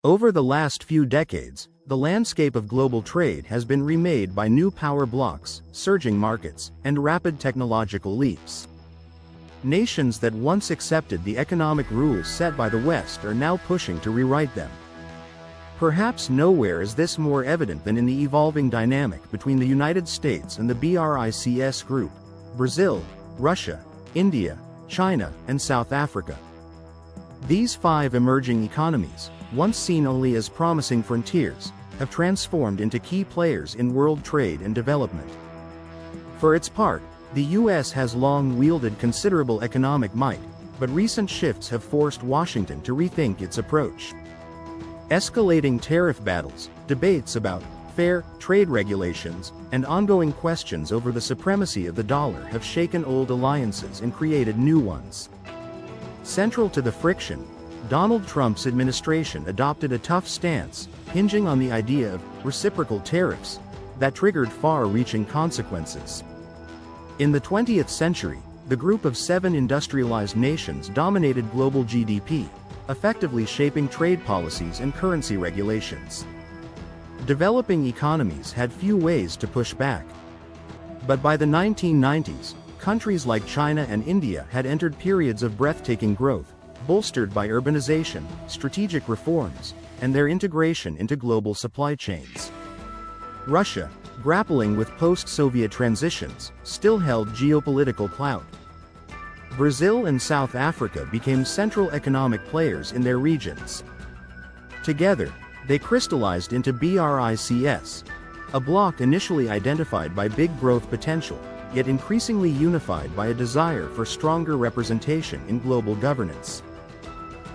Over the last few decades, the landscape of global trade has been remade by new power blocks, surging markets, and rapid technological leaps. Nations that once accepted the economic rules set by the West are now pushing to rewrite them. Perhaps nowhere is this more evident than in the evolving dynamic between the United States and the BRICS group: Brazil, Russia, India, China, and South Africa. These 5 emerging economies, once seen only as promising frontiers, have transformed into key players in world trade and development. For its part, the U.S. has long wielded considerable economic might, but recent shifts have forced Washington to rethink its approach. Escalating tariff battles, debates about fair trade regulations, and ongoing questions over the supremacy of the dollar have shaken old alliances and created new ones. Central to the friction, Donald Trump's administration adopted a tough stance, hinging on the idea of reciprocal tariffs that triggered far-reaching consequences. In the 20th century, the group of 7 industrialized nations dominated global GDP, effectively shaping trade policies and currency regulations. Developing economies had few ways to push back. But by the 1990s, countries like China and India had entered periods of breathtaking growth, bolstered by urbanization, strategic reforms, and their integration into global supply chains. Russia, grappling with post-Soviet transitions, still held geopolitical clout. Brazil and South Africa became central economic players in their regions. Together, they crystallized into BRICS, a bloc initially identified by big growth potential, yet increasingly unified by a desire for stronger representation in global governance.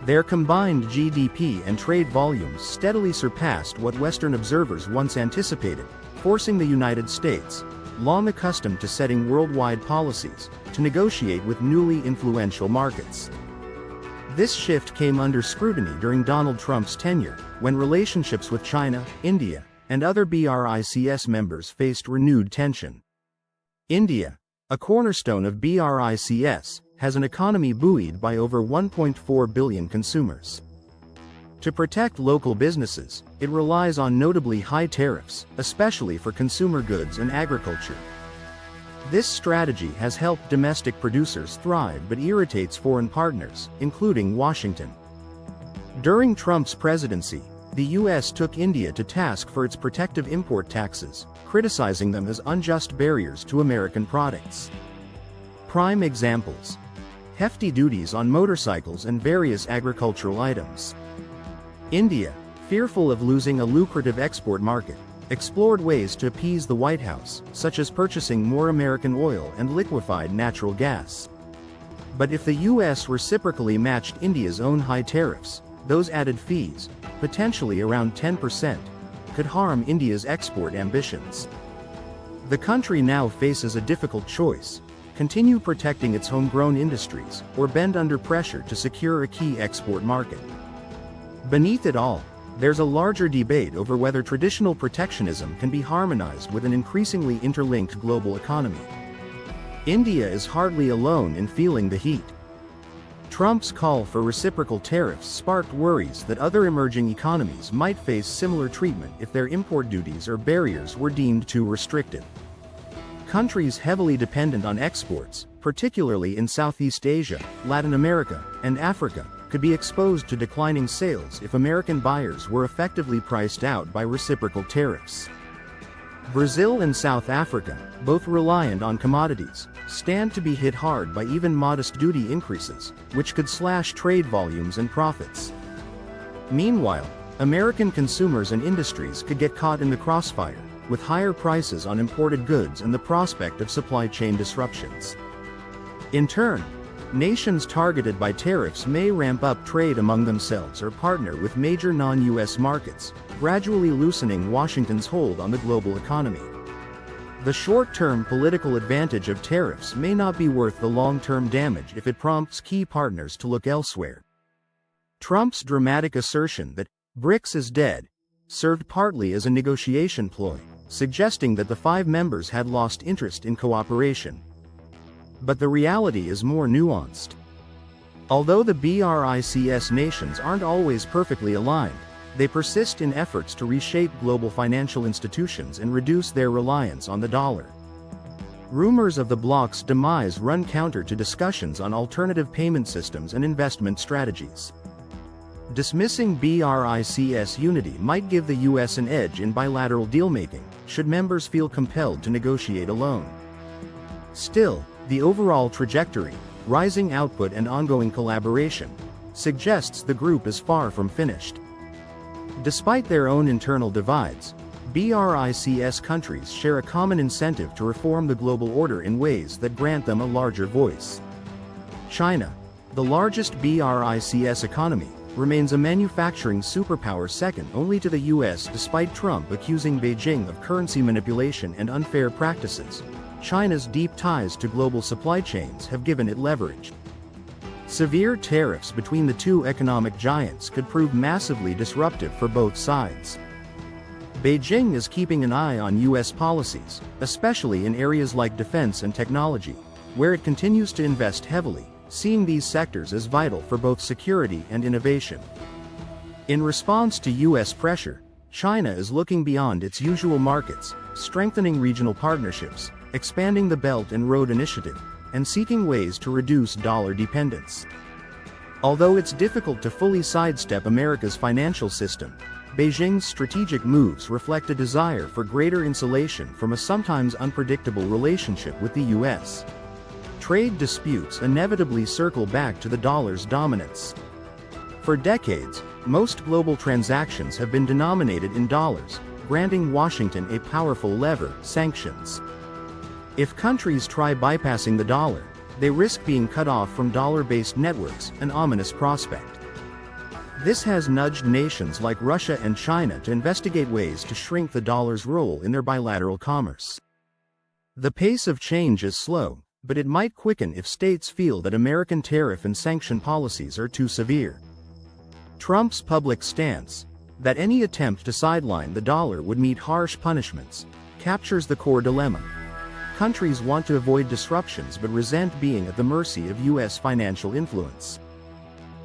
Their combined GDP and trade volumes steadily surpassed what Western observers once anticipated, forcing the United States, long accustomed to setting worldwide policies, to negotiate with newly influential markets. This shift came under scrutiny during Donald Trump's tenure, when relationships with China, India, and other BRICS members faced renewed tension. India, a cornerstone of BRICS, has an economy buoyed by over 1.4 billion consumers. To protect local businesses, it relies on notably high tariffs, especially for consumer goods and agriculture. This strategy has helped domestic producers thrive but irritates foreign partners, including Washington. During Trump's presidency, the U.S. took India to task for its protective import taxes, criticizing them as unjust barriers to American products. Prime examples: hefty duties on motorcycles and various agricultural items. India, fearful of losing a lucrative export market, explored ways to appease the White House, such as purchasing more American oil and liquefied natural gas. But if the U.S. reciprocally matched India's own high tariffs, those added fees, potentially around 10%, could harm India's export ambitions. The country now faces a difficult choice: continue protecting its homegrown industries, or bend under pressure to secure a key export market. Beneath it all, there's a larger debate over whether traditional protectionism can be harmonized with an increasingly interlinked global economy. India is hardly alone in feeling the heat. Trump's call for reciprocal tariffs sparked worries that other emerging economies might face similar treatment if their import duties or barriers were deemed too restrictive. Countries heavily dependent on exports, particularly in Southeast Asia, Latin America, and Africa, could be exposed to declining sales if American buyers were effectively priced out by reciprocal tariffs. Brazil and South Africa, both reliant on commodities, stand to be hit hard by even modest duty increases, which could slash trade volumes and profits. Meanwhile, American consumers and industries could get caught in the crossfire, with higher prices on imported goods and the prospect of supply chain disruptions. In turn, nations targeted by tariffs may ramp up trade among themselves or partner with major non-US markets, gradually loosening Washington's hold on the global economy. The short-term political advantage of tariffs may not be worth the long-term damage if it prompts key partners to look elsewhere. Trump's dramatic assertion that BRICS is dead served partly as a negotiation ploy, suggesting that the 5 members had lost interest in cooperation. But the reality is more nuanced. Although the BRICS nations aren't always perfectly aligned, they persist in efforts to reshape global financial institutions and reduce their reliance on the dollar. Rumors of the bloc's demise run counter to discussions on alternative payment systems and investment strategies. Dismissing BRICS unity might give the US an edge in bilateral dealmaking, should members feel compelled to negotiate alone. Still, the overall trajectory, rising output and ongoing collaboration, suggests the group is far from finished. Despite their own internal divides, BRICS countries share a common incentive to reform the global order in ways that grant them a larger voice. China, the largest BRICS economy, remains a manufacturing superpower second only to the US despite Trump accusing Beijing of currency manipulation and unfair practices. China's deep ties to global supply chains have given it leverage. Severe tariffs between the two economic giants could prove massively disruptive for both sides. Beijing is keeping an eye on US policies, especially in areas like defense and technology, where it continues to invest heavily, seeing these sectors as vital for both security and innovation. In response to US pressure, China is looking beyond its usual markets, strengthening regional partnerships, expanding the Belt and Road Initiative, and seeking ways to reduce dollar dependence. Although it's difficult to fully sidestep America's financial system, Beijing's strategic moves reflect a desire for greater insulation from a sometimes unpredictable relationship with the US. Trade disputes inevitably circle back to the dollar's dominance. For decades, most global transactions have been denominated in dollars, granting Washington a powerful lever: sanctions. If countries try bypassing the dollar, they risk being cut off from dollar-based networks, an ominous prospect. This has nudged nations like Russia and China to investigate ways to shrink the dollar's role in their bilateral commerce. The pace of change is slow, but it might quicken if states feel that American tariff and sanction policies are too severe. Trump's public stance, that any attempt to sideline the dollar would meet harsh punishments, captures the core dilemma. Countries want to avoid disruptions but resent being at the mercy of US financial influence.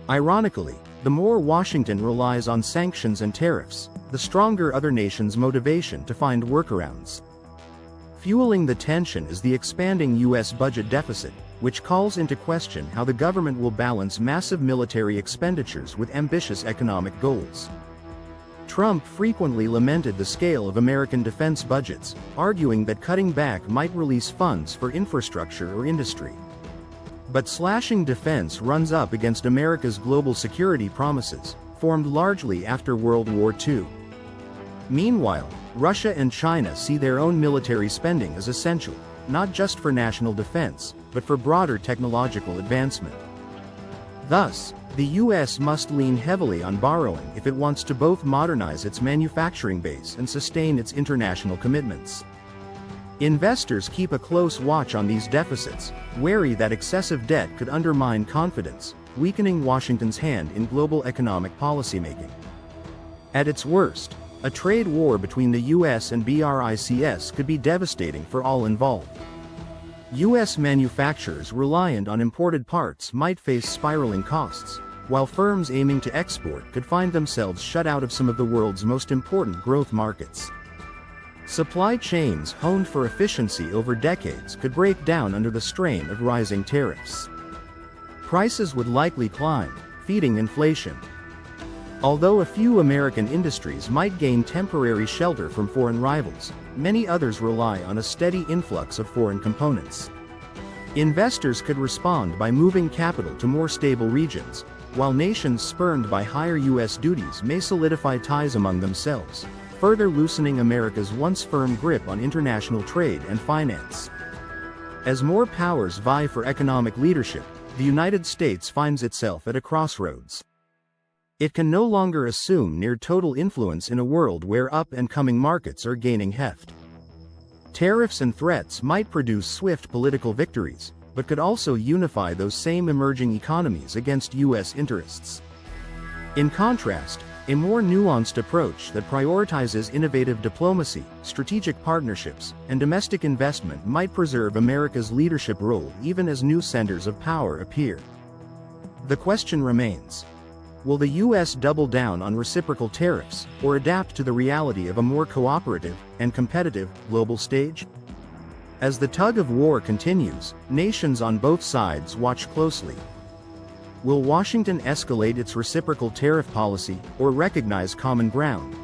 Ironically, the more Washington relies on sanctions and tariffs, the stronger other nations' motivation to find workarounds. Fueling the tension is the expanding US budget deficit, which calls into question how the government will balance massive military expenditures with ambitious economic goals. Trump frequently lamented the scale of American defense budgets, arguing that cutting back might release funds for infrastructure or industry. But slashing defense runs up against America's global security promises, formed largely after World War II. Meanwhile, Russia and China see their own military spending as essential, not just for national defense, but for broader technological advancement. Thus, the US must lean heavily on borrowing if it wants to both modernize its manufacturing base and sustain its international commitments. Investors keep a close watch on these deficits, wary that excessive debt could undermine confidence, weakening Washington's hand in global economic policymaking. At its worst, a trade war between the US and BRICS could be devastating for all involved. US manufacturers reliant on imported parts might face spiraling costs, while firms aiming to export could find themselves shut out of some of the world's most important growth markets. Supply chains honed for efficiency over decades could break down under the strain of rising tariffs. Prices would likely climb, feeding inflation. Although a few American industries might gain temporary shelter from foreign rivals, many others rely on a steady influx of foreign components. Investors could respond by moving capital to more stable regions, while nations spurned by higher US duties may solidify ties among themselves, further loosening America's once firm grip on international trade and finance. As more powers vie for economic leadership, the United States finds itself at a crossroads. It can no longer assume near total influence in a world where up-and-coming markets are gaining heft. Tariffs and threats might produce swift political victories, but could also unify those same emerging economies against US interests. In contrast, a more nuanced approach that prioritizes innovative diplomacy, strategic partnerships, and domestic investment might preserve America's leadership role even as new centers of power appear. The question remains: Will the US double down on reciprocal tariffs, or adapt to the reality of a more cooperative and competitive global stage? As the tug of war continues, nations on both sides watch closely. Will Washington escalate its reciprocal tariff policy, or recognize common ground?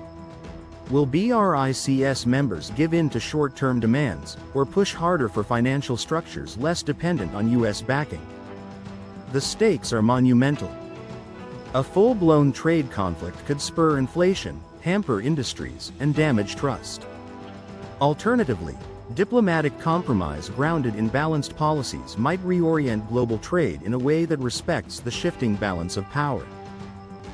Will BRICS members give in to short-term demands, or push harder for financial structures less dependent on US backing? The stakes are monumental. A full-blown trade conflict could spur inflation, hamper industries, and damage trust. Alternatively, diplomatic compromise grounded in balanced policies might reorient global trade in a way that respects the shifting balance of power.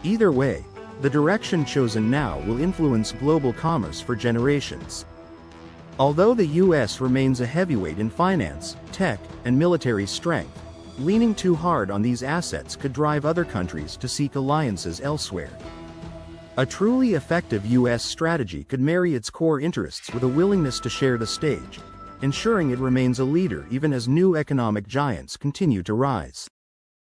Either way, the direction chosen now will influence global commerce for generations. Although the US remains a heavyweight in finance, tech, and military strength, leaning too hard on these assets could drive other countries to seek alliances elsewhere. A truly effective US strategy could marry its core interests with a willingness to share the stage, ensuring it remains a leader even as new economic giants continue to rise.